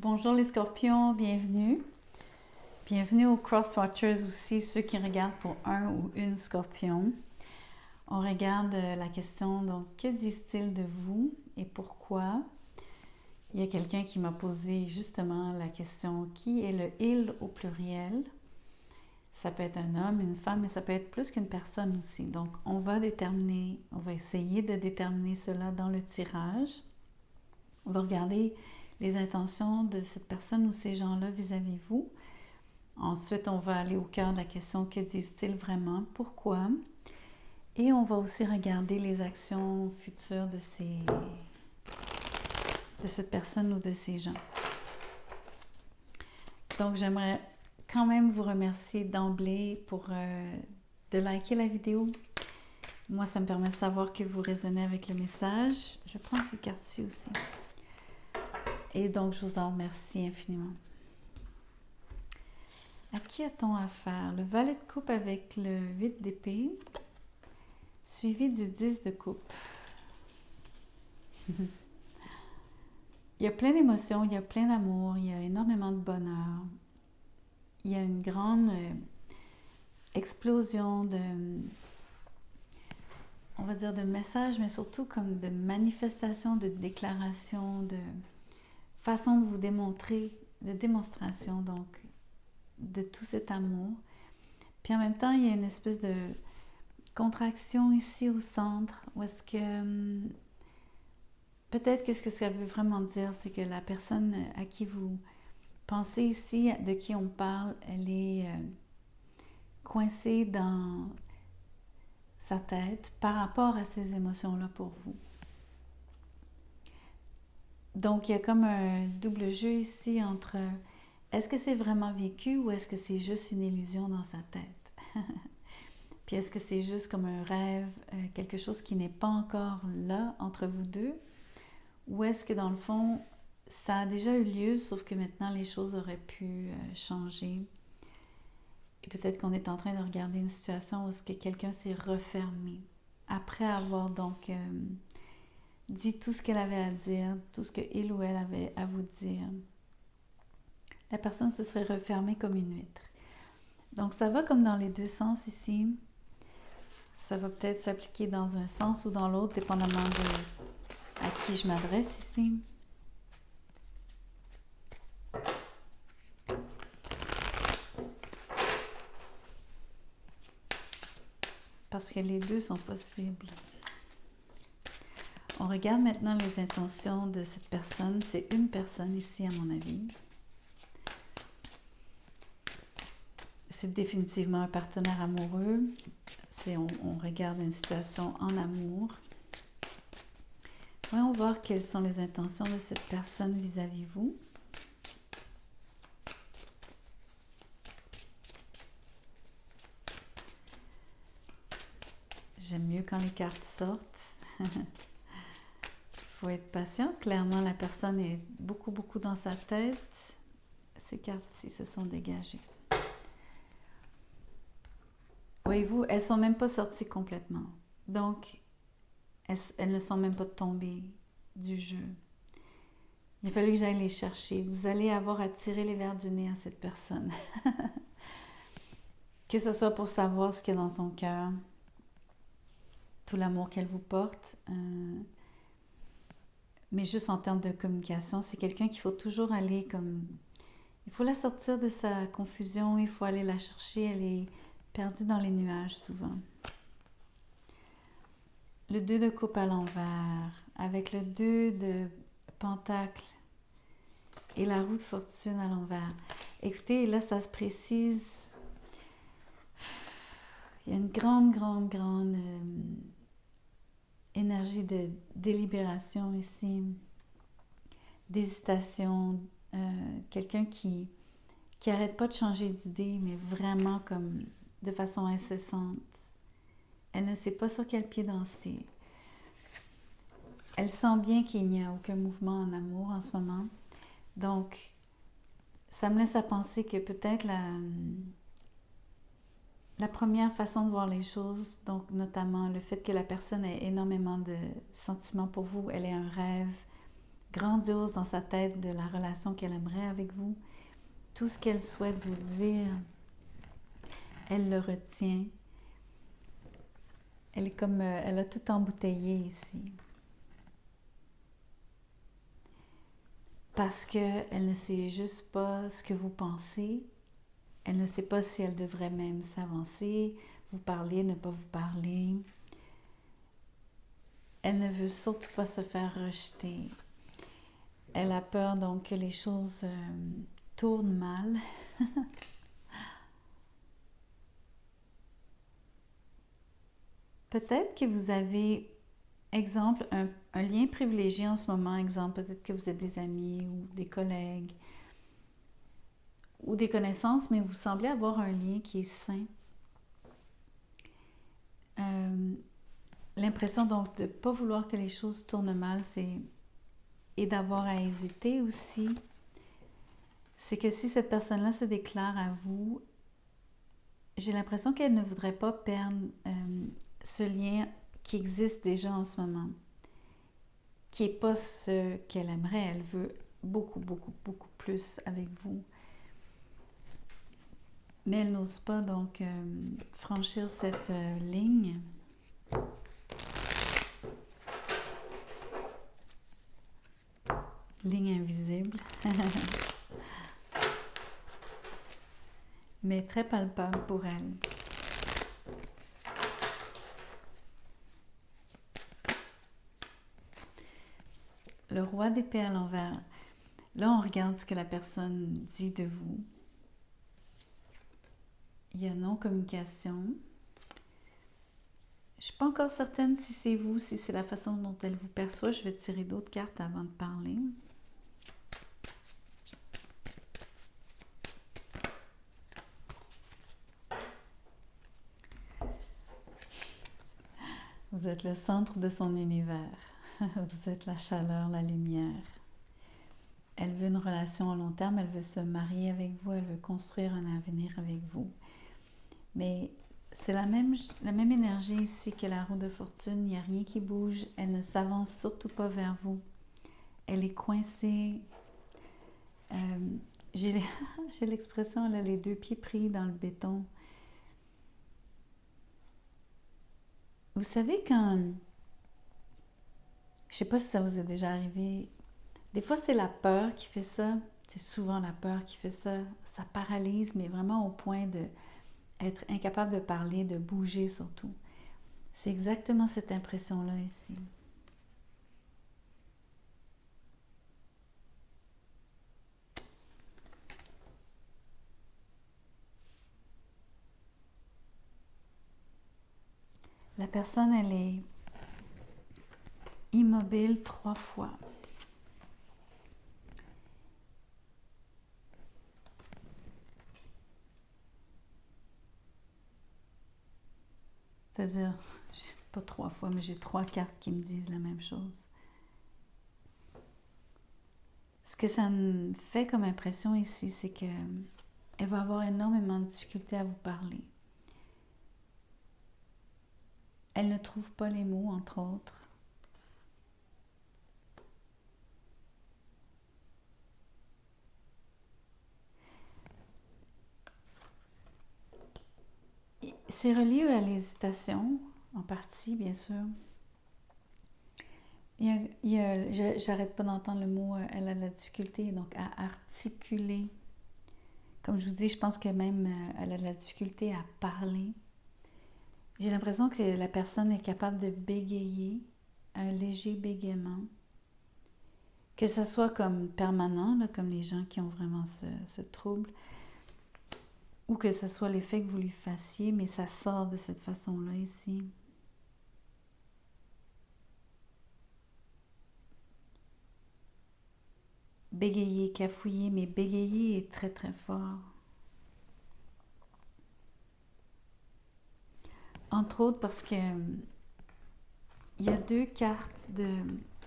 Bonjour les scorpions, bienvenue. Bienvenue aux Crosswatchers aussi, ceux qui regardent pour un ou une scorpion. On regarde la question, donc, que disent-ils de vous et pourquoi? Il y a quelqu'un qui m'a posé justement la question, qui est le il au pluriel? Ça peut être un homme, une femme, mais ça peut être plus qu'une personne aussi. Donc, on va essayer de déterminer cela dans le tirage. On va regarder les intentions de cette personne ou ces gens-là vis-à-vis de vous. Ensuite, on va aller au cœur de la question, que disent-ils vraiment? Pourquoi? Et on va aussi regarder les actions futures de cette personne ou de ces gens. Donc, j'aimerais quand même vous remercier d'emblée pour de liker la vidéo. Moi, ça me permet de savoir que vous résonnez avec le message. Je prends ces cartes-ci aussi. Et donc, je vous en remercie infiniment. À qui a-t-on affaire? Le valet de coupe avec le 8 d'épée, suivi du 10 de coupe. Il y a plein d'émotions, il y a plein d'amour, il y a énormément de bonheur. Il y a une grande explosion on va dire de messages, mais surtout comme de manifestations, de déclarations, de façon de vous démontrer, de démonstration donc de tout cet amour. Puis en même temps, il y a une espèce de contraction ici au centre, où est-ce que peut-être que ce que ça veut vraiment dire, c'est que la personne à qui vous pensez ici, de qui on parle, elle est coincée dans sa tête par rapport à ces émotions-là pour vous. Donc, il y a comme un double jeu ici entre est-ce que c'est vraiment vécu ou est-ce que c'est juste une illusion dans sa tête? Puis est-ce que c'est juste comme un rêve, quelque chose qui n'est pas encore là entre vous deux? Ou est-ce que dans le fond, ça a déjà eu lieu, sauf que maintenant les choses auraient pu changer? Et peut-être qu'on est en train de regarder une situation où est-ce que quelqu'un s'est refermé après avoir donc dit tout ce qu'elle avait à dire, tout ce que il ou elle avait à vous dire. La personne se serait refermée comme une huître. Donc ça va comme dans les deux sens ici. Ça va peut-être s'appliquer dans un sens ou dans l'autre, dépendamment de à qui je m'adresse ici. Parce que les deux sont possibles. On regarde maintenant les intentions de cette personne. C'est une personne ici, à mon avis. C'est définitivement un partenaire amoureux. On regarde une situation en amour. Voyons voir quelles sont les intentions de cette personne vis-à-vis de vous. J'aime mieux quand les cartes sortent. Il faut être patient. Clairement, la personne est beaucoup dans sa tête. Ces cartes-ci se sont dégagées. Voyez-vous, elles ne sont même pas sorties complètement. Donc, elles ne sont même pas tombées du jeu. Il a fallu que j'aille les chercher. Vous allez avoir à tirer les verres du nez à cette personne. Que ce soit pour savoir ce qu'il y a dans son cœur, tout l'amour qu'elle vous porte, mais juste en termes de communication, c'est quelqu'un qu'il faut toujours aller comme... Il faut la sortir de sa confusion, il faut aller la chercher, elle est perdue dans les nuages souvent. Le 2 de coupe à l'envers, avec le 2 de pentacle et la roue de fortune à l'envers. Écoutez, là, ça se précise. Il y a une grande énergie de délibération ici, d'hésitation, quelqu'un qui arrête pas de changer d'idée, mais vraiment comme de façon incessante. Elle ne sait pas sur quel pied danser. Elle sent bien qu'il n'y a aucun mouvement en amour en ce moment. Donc, ça me laisse à penser que peut-être la première façon de voir les choses, donc notamment le fait que la personne ait énormément de sentiments pour vous, elle ait un rêve grandiose dans sa tête de la relation qu'elle aimerait avec vous. Tout ce qu'elle souhaite vous dire, elle le retient. Elle est comme, elle a tout embouteillé ici. Parce qu'elle ne sait juste pas ce que vous pensez. Elle ne sait pas si elle devrait même s'avancer, vous parler, ne pas vous parler. Elle ne veut surtout pas se faire rejeter. Elle a peur donc que les choses tournent mal. Peut-être que vous avez, exemple, un lien privilégié en ce moment. Exemple, peut-être que vous êtes des amis ou des collègues ou des connaissances, mais vous semblez avoir un lien qui est sain. L'impression donc de ne pas vouloir que les choses tournent mal, et d'avoir à hésiter aussi, c'est que si cette personne-là se déclare à vous, j'ai l'impression qu'elle ne voudrait pas perdre ce lien qui existe déjà en ce moment, qui n'est pas ce qu'elle aimerait. Elle veut beaucoup, beaucoup, beaucoup plus avec vous. Mais elle n'ose pas donc franchir cette ligne. Ligne invisible. Mais très palpable pour elle. Le roi d'épée à l'envers. Là, on regarde ce que la personne dit de vous. Il y a non-communication. Je ne suis pas encore certaine si c'est vous, si c'est la façon dont elle vous perçoit. Je vais tirer d'autres cartes avant de parler. Vous êtes le centre de son univers. Vous êtes la chaleur, la lumière. Elle veut une relation à long terme, elle veut se marier avec vous, elle veut construire un avenir avec vous. Mais c'est la même énergie ici que la roue de fortune, il n'y a rien qui bouge, elle ne s'avance surtout pas vers vous. Elle est coincée. J'ai l'expression, elle a les deux pieds pris dans le béton. Vous savez quand... Je ne sais pas si ça vous est déjà arrivé. Des fois, c'est la peur qui fait ça. C'est souvent la peur qui fait ça. Ça paralyse, mais vraiment au point d'être incapable de parler, de bouger surtout. C'est exactement cette impression-là ici. La personne, elle est immobile 3 fois. C'est-à-dire, pas 3 fois, mais j'ai 3 cartes qui me disent la même chose. Ce que ça me fait comme impression ici, c'est que elle va avoir énormément de difficultés à vous parler. Elle ne trouve pas les mots, entre autres. C'est relié à l'hésitation, en partie, bien sûr. J'arrête pas d'entendre le mot, elle a de la difficulté donc à articuler. Comme je vous dis, je pense que même elle a de la difficulté à parler. J'ai l'impression que la personne est capable de bégayer, un léger bégaiement. Que ça soit comme permanent, là, comme les gens qui ont vraiment ce trouble, ou que ce soit l'effet que vous lui fassiez, mais ça sort de cette façon-là ici. Bégayer, cafouiller, mais bégayer est très très fort. Entre autres parce que il y a 2 cartes de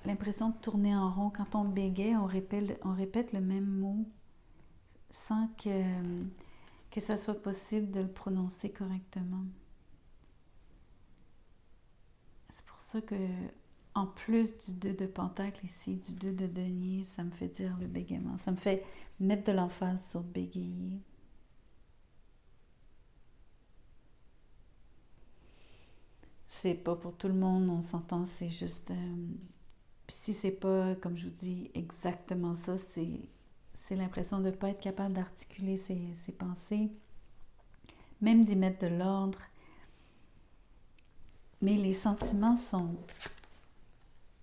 l'impression de tourner en rond. Quand on bégaye, on répète le même mot sans que ça soit possible de le prononcer correctement. C'est pour ça que en plus du 2 de Pentacle ici, du 2 de denier, ça me fait dire le bégaiement. Ça me fait mettre de l'emphase sur bégayer. C'est pas pour tout le monde, on s'entend, c'est juste... si c'est pas, comme je vous dis, exactement ça, c'est l'impression de ne pas être capable d'articuler ses pensées, même d'y mettre de l'ordre. Mais les sentiments sont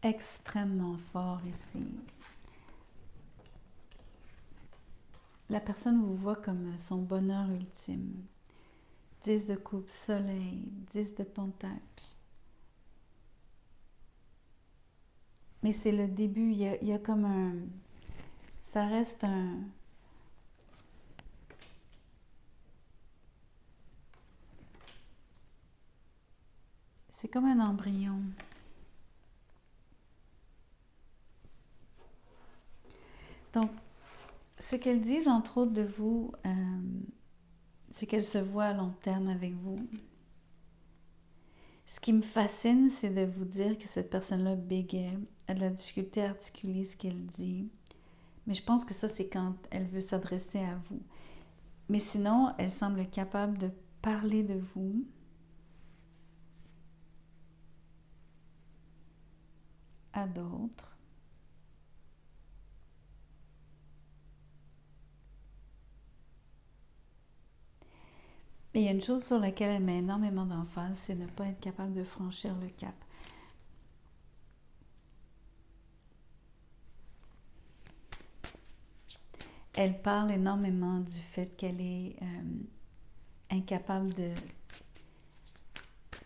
extrêmement forts ici. La personne vous voit comme son bonheur ultime. 10 de coupe, soleil, 10 de pentacle. Mais c'est le début, il y a comme un... Ça reste un... C'est comme un embryon. Donc, ce qu'elles disent, entre autres, de vous, c'est qu'elles se voient à long terme avec vous. Ce qui me fascine, c'est de vous dire que cette personne-là bégaie, a de la difficulté à articuler ce qu'elle dit. Mais je pense que ça, c'est quand elle veut s'adresser à vous. Mais sinon, elle semble capable de parler de vous. À d'autres. Mais il y a une chose sur laquelle elle met énormément d'emphase, c'est ne pas être capable de franchir le cap. Elle parle énormément du fait qu'elle est incapable de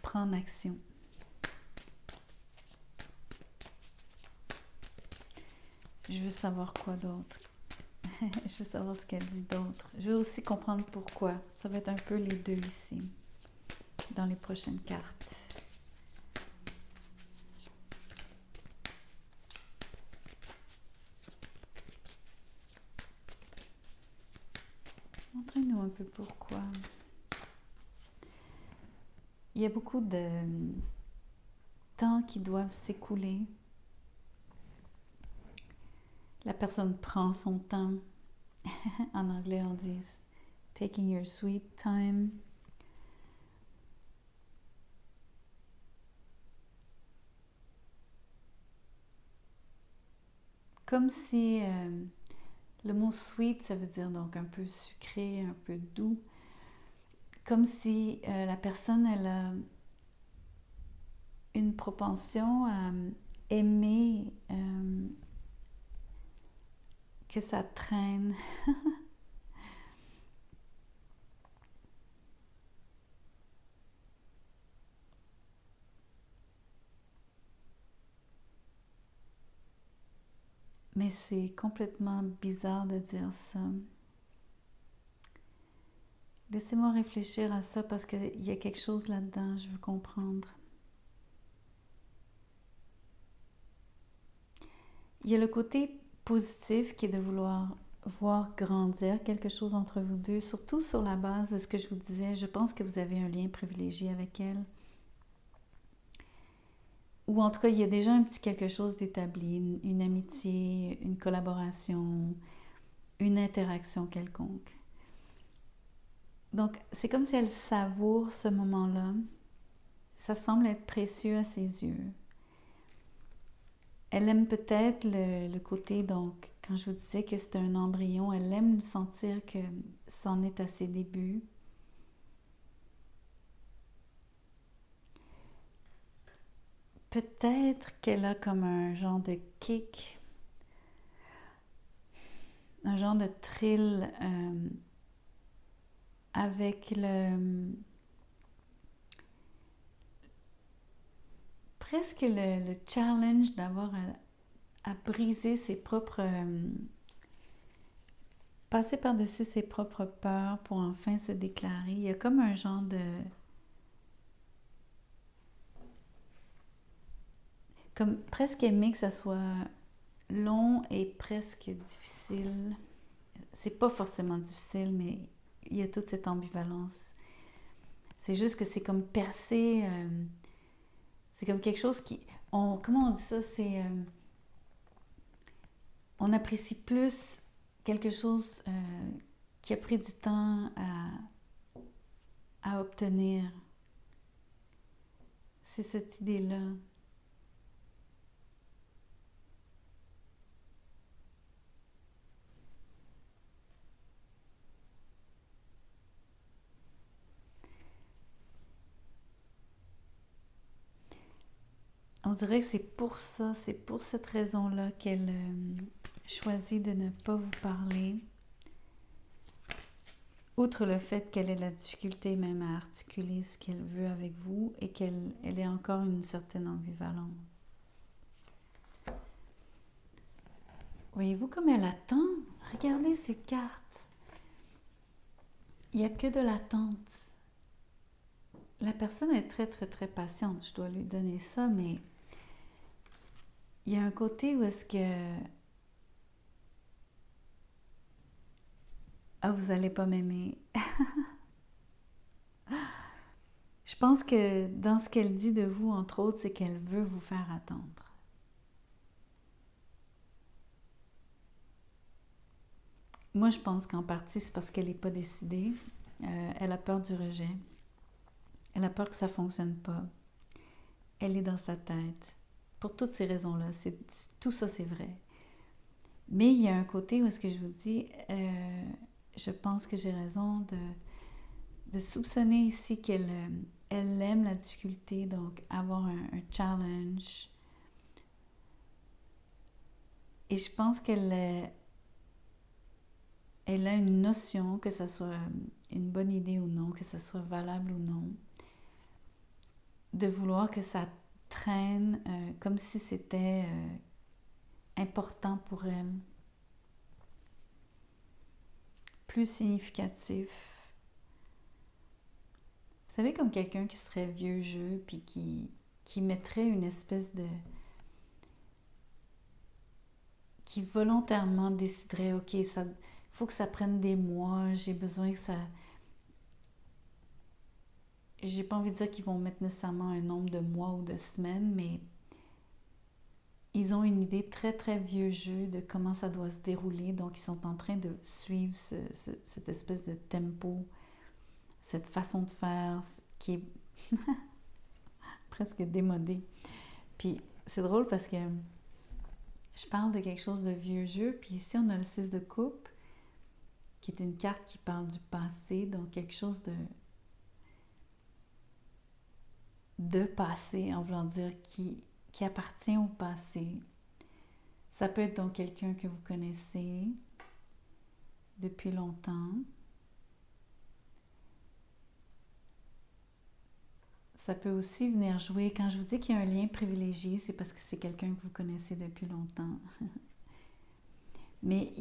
prendre action. Je veux savoir quoi d'autre. Je veux savoir ce qu'elle dit d'autre. Je veux aussi comprendre pourquoi. Ça va être un peu les deux ici, dans les prochaines cartes. Montrez-nous un peu pourquoi. Il y a beaucoup de temps qui doivent s'écouler. La personne prend son temps. En anglais, on dit « taking your sweet time ». Comme si le mot « sweet », ça veut dire donc un peu sucré, un peu doux. Comme si la personne, elle a une propension à aimer que ça traîne. Mais c'est complètement bizarre de dire ça. Laissez-moi réfléchir à ça parce qu'il y a quelque chose là-dedans, je veux comprendre. Il y a le côté positif qui est de vouloir voir grandir quelque chose entre vous deux, surtout sur la base de ce que je vous disais. Je pense que vous avez un lien privilégié avec elle. Ou en tout cas, il y a déjà un petit quelque chose d'établi, une amitié, une collaboration, une interaction quelconque. Donc, c'est comme si elle savoure ce moment-là. Ça semble être précieux à ses yeux. Elle aime peut-être le côté, donc, quand je vous disais que c'est un embryon, elle aime sentir que c'en est à ses débuts. Peut-être qu'elle a comme un genre de kick, un genre de thrill avec presque le challenge d'avoir à briser ses propres... passer par-dessus ses propres peurs pour enfin se déclarer. Il y a comme un genre de... comme presque aimer que ça soit long et presque difficile. C'est pas forcément difficile, mais il y a toute cette ambivalence. C'est juste que c'est comme percer... c'est comme quelque chose qui... comment on dit ça, on apprécie plus quelque chose qui a pris du temps à obtenir. C'est cette idée-là. On dirait que c'est pour ça, c'est pour cette raison-là qu'elle choisit de ne pas vous parler. Outre le fait qu'elle ait la difficulté même à articuler ce qu'elle veut avec vous et qu'elle ait encore une certaine ambivalence. Voyez-vous comme elle attend? Regardez ces cartes. Il n'y a que de l'attente. La personne est très, très, très patiente. Je dois lui donner ça, mais il y a un côté où est-ce que vous n'allez pas m'aimer. Je pense que dans ce qu'elle dit de vous, entre autres, c'est qu'elle veut vous faire attendre. Moi, je pense qu'en partie, c'est parce qu'elle n'est pas décidée. Elle a peur du rejet. Elle a peur que ça ne fonctionne pas. Elle est dans sa tête. Pour toutes ces raisons-là, tout ça, c'est vrai. Mais il y a un côté où est-ce que je vous dis, je pense que j'ai raison de soupçonner ici qu'elle aime la difficulté, donc avoir un challenge. Et je pense qu'elle a une notion, que ça soit une bonne idée ou non, que ça soit valable ou non, de vouloir que ça traîne comme si c'était important pour elle, plus significatif. Vous savez, comme quelqu'un qui serait vieux jeu, puis qui mettrait une espèce de... qui volontairement déciderait, ok, ça, faut que ça prenne des mois, j'ai besoin que ça... J'ai pas envie de dire qu'ils vont mettre nécessairement un nombre de mois ou de semaines, mais ils ont une idée très très vieux jeu de comment ça doit se dérouler, donc ils sont en train de suivre cette espèce de tempo, cette façon de faire qui est presque démodée. Puis c'est drôle parce que je parle de quelque chose de vieux jeu, puis ici on a le 6 de coupe, qui est une carte qui parle du passé, donc quelque chose de passé, en voulant dire qui appartient au passé. Ça peut être donc quelqu'un que vous connaissez depuis longtemps. Ça peut aussi venir jouer. Quand je vous dis qu'il y a un lien privilégié, c'est parce que c'est quelqu'un que vous connaissez depuis longtemps. Mais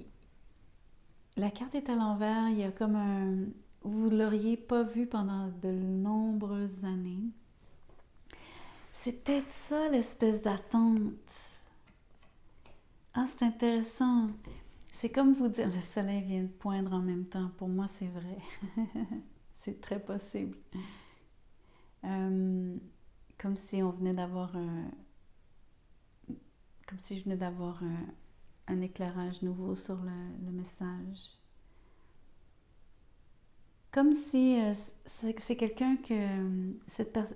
la carte est à l'envers. Il y a comme un... Vous ne l'auriez pas vu pendant de nombreuses années. C'est peut-être ça l'espèce d'attente. Ah, c'est intéressant. C'est comme vous dire, le soleil vient de poindre en même temps. Pour moi, c'est vrai. C'est très possible. Comme si on venait d'avoir comme si je venais d'avoir un éclairage nouveau sur le message. Comme si c'est quelqu'un que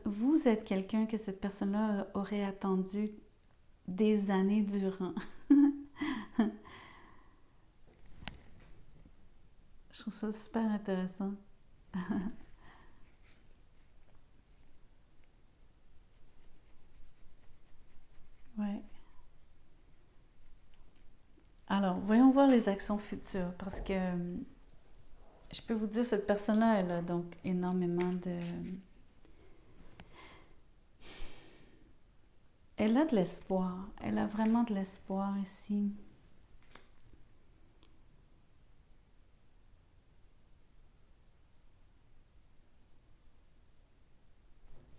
vous êtes quelqu'un que cette personne-là aurait attendu des années durant. Je trouve ça super intéressant. Ouais. Alors, voyons voir les actions futures, parce que je peux vous dire, cette personne-là, elle a donc énormément de... Elle a de l'espoir. Elle a vraiment de l'espoir ici.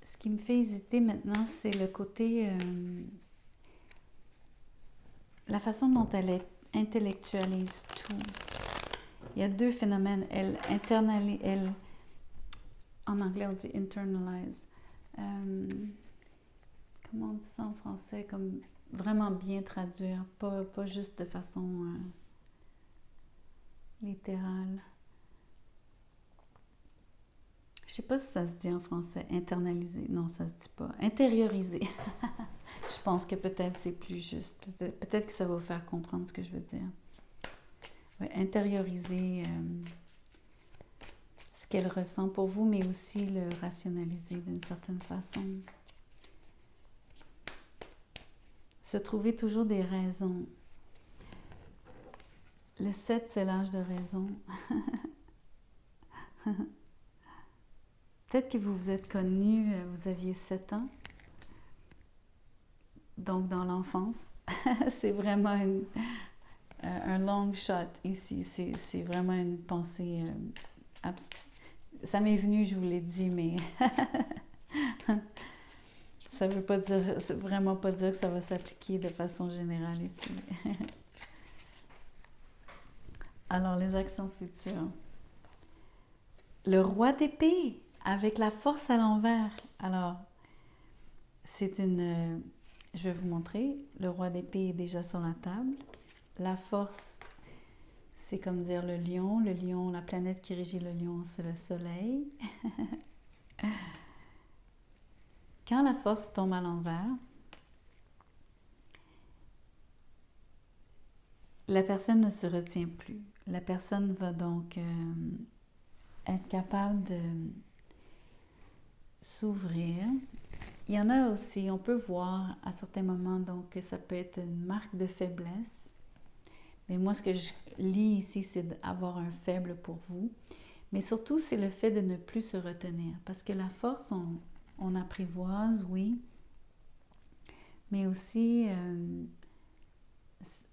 Ce qui me fait hésiter maintenant, c'est le côté... la façon dont elle intellectualise tout. Il y a deux phénomènes. Elle internalise... en anglais, on dit internalize. comment on dit ça en français, comme vraiment bien traduire, pas juste de façon littérale. Je sais pas si ça se dit en français, internaliser. Non, ça se dit pas. Intérioriser. Je pense que peut-être c'est plus juste. Peut-être que ça va vous faire comprendre ce que je veux dire. Ouais, intérioriser ce qu'elle ressent pour vous, mais aussi le rationaliser d'une certaine façon. Se trouver toujours des raisons. Le 7, c'est l'âge de raison. Peut-être que vous vous êtes connu, vous aviez 7 ans, donc dans l'enfance. C'est vraiment un long shot ici. C'est vraiment une pensée abstraite. Ça m'est venu, je vous l'ai dit, mais ça veut pas dire, vraiment pas dire que ça va s'appliquer de façon générale ici. Alors, les actions futures. Le roi d'épée avec la force à l'envers. Alors, c'est une... je vais vous montrer. Le roi d'épée est déjà sur la table. La force, c'est comme dire le lion. Le lion, la planète qui régit le lion, c'est le soleil. Quand la force tombe à l'envers, la personne ne se retient plus. La personne va donc être capable de s'ouvrir. Il y en a aussi, on peut voir à certains moments donc que ça peut être une marque de faiblesse. Mais moi, ce que je lis ici, c'est d'avoir un faible pour vous. Mais surtout, c'est le fait de ne plus se retenir. Parce que la force, on apprivoise, oui. Mais aussi,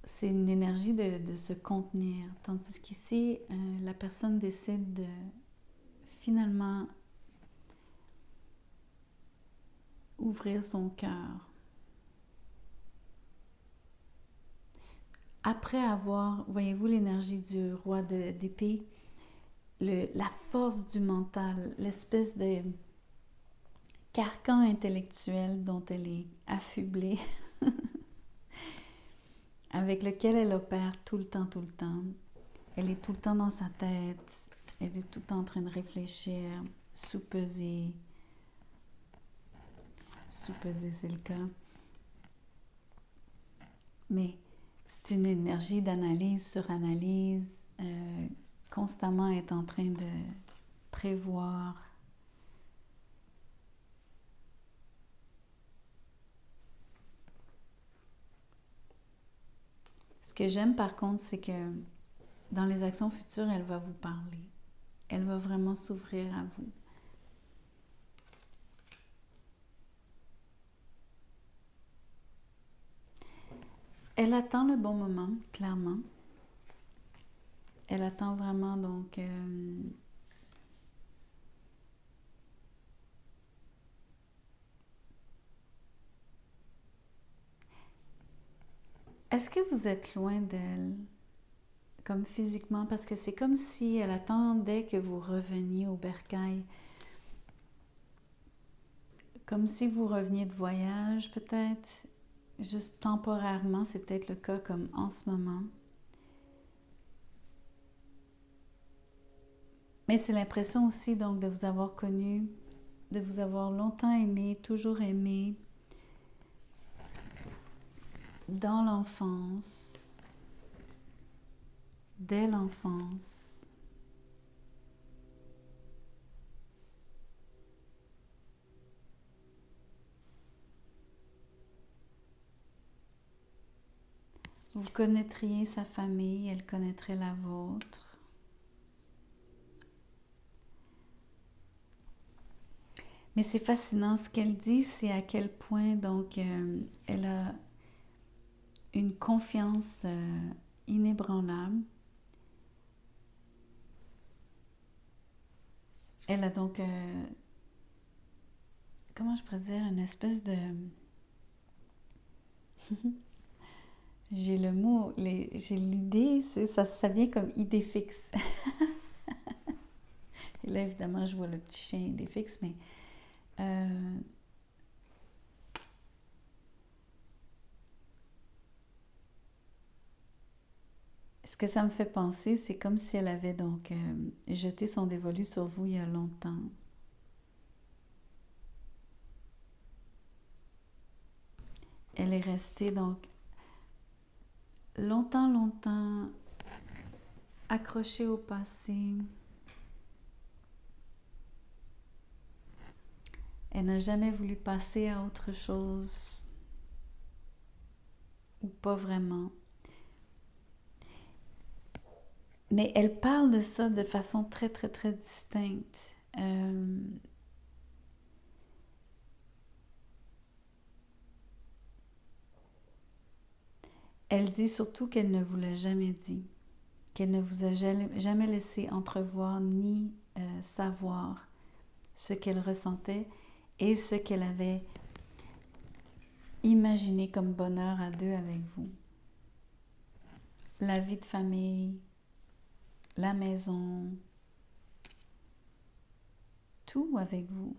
c'est une énergie de se contenir. Tandis qu'ici, la personne décide de finalement ouvrir son cœur. Après avoir, voyez-vous l'énergie du roi d'épée, la force du mental, l'espèce de carcan intellectuel dont elle est affublée, avec lequel elle opère tout le temps, tout le temps. Elle est tout le temps dans sa tête, elle est tout le temps en train de réfléchir, sous-peser, c'est le cas. Mais c'est une énergie d'analyse sur analyse, constamment est en train de prévoir. Ce que j'aime par contre, c'est que dans les actions futures, elle va vous parler. Elle va vraiment s'ouvrir à vous. Elle attend le bon moment, clairement. Elle attend vraiment donc... Est-ce que vous êtes loin d'elle, comme physiquement? Parce que c'est comme si elle attendait que vous reveniez au bercail. Comme si vous reveniez de voyage, peut-être. Juste temporairement, c'est peut-être le cas comme en ce moment. Mais c'est l'impression aussi donc de vous avoir connu, de vous avoir longtemps aimé, toujours aimé, dans l'enfance, dès l'enfance. Vous connaîtriez sa famille, elle connaîtrait la vôtre. Mais c'est fascinant, ce qu'elle dit, c'est à quel point donc elle a une confiance inébranlable. Elle a donc, comment je pourrais dire, une espèce de... J'ai le mot, j'ai l'idée, ça vient comme idée fixe. Et là, évidemment, je vois le petit chien idée fixe, mais Ce que ça me fait penser, c'est comme si elle avait donc jeté son dévolu sur vous il y a longtemps. Elle est restée donc longtemps accrochée au passé. Elle n'a jamais voulu passer à autre chose, ou pas vraiment. Mais elle parle de ça de façon très distincte. Elle dit surtout qu'elle ne vous l'a jamais dit, qu'elle ne vous a jamais laissé entrevoir ni savoir ce qu'elle ressentait et ce qu'elle avait imaginé comme bonheur à deux avec vous. La vie de famille, la maison, tout avec vous.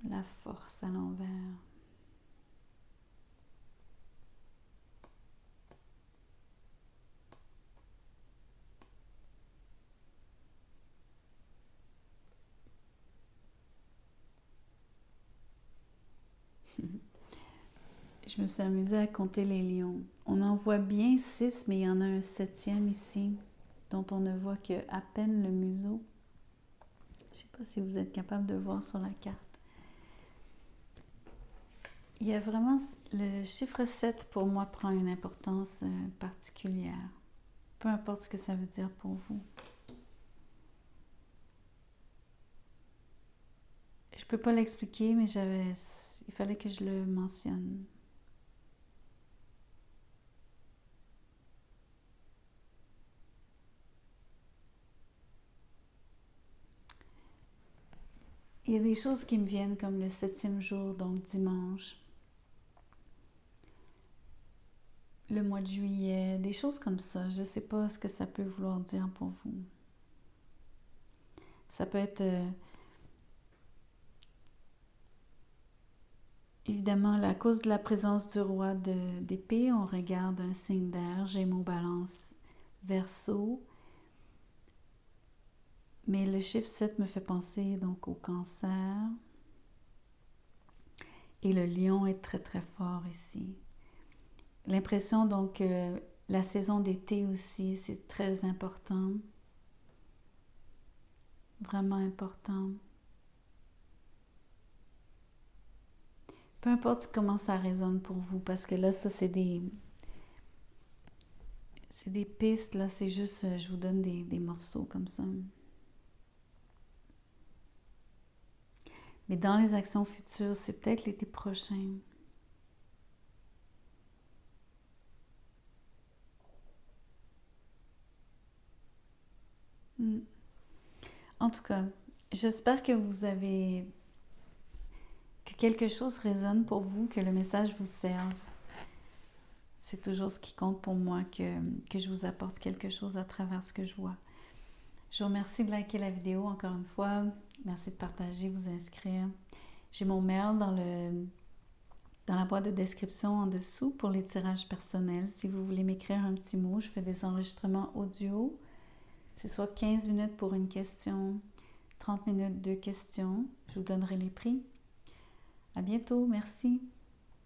La force à l'envers. Je me suis amusée à compter les lions. On en voit bien 6, mais il y en a un 7e ici, dont on ne voit que à peine le museau. Je ne sais pas si vous êtes capable de voir sur la carte. Il y a vraiment... Le chiffre 7, pour moi, prend une importance particulière. Peu importe ce que ça veut dire pour vous. Je ne peux pas l'expliquer, mais il fallait que je le mentionne. Il y a des choses qui me viennent comme le 7e jour, donc dimanche. Le mois de juillet, des choses comme ça. Je ne sais pas ce que ça peut vouloir dire pour vous. Ça peut être évidemment à cause de la présence du roi d'épée, on regarde un signe d'air, Gémeaux, Balance, Verseau. Mais le chiffre 7 me fait penser donc au Cancer. Et le lion est très fort ici. L'impression donc la saison d'été aussi, c'est très important. Vraiment important. Peu importe comment ça résonne pour vous, parce que là, ça, c'est des pistes, là, c'est juste, je vous donne des morceaux comme ça. Mais dans les actions futures, c'est peut-être l'été prochain. En tout cas, j'espère que que quelque chose résonne pour vous, que le message vous serve. C'est toujours ce qui compte pour moi, que je vous apporte quelque chose à travers ce que je vois. Je vous remercie de liker la vidéo encore une fois. Merci de partager, vous inscrire. J'ai mon mail dans la boîte de description en dessous pour les tirages personnels. Si vous voulez m'écrire un petit mot, je fais des enregistrements audio. C'est soit 15 minutes pour une question, 30 minutes, 2 questions. Je vous donnerai les prix. À bientôt, merci.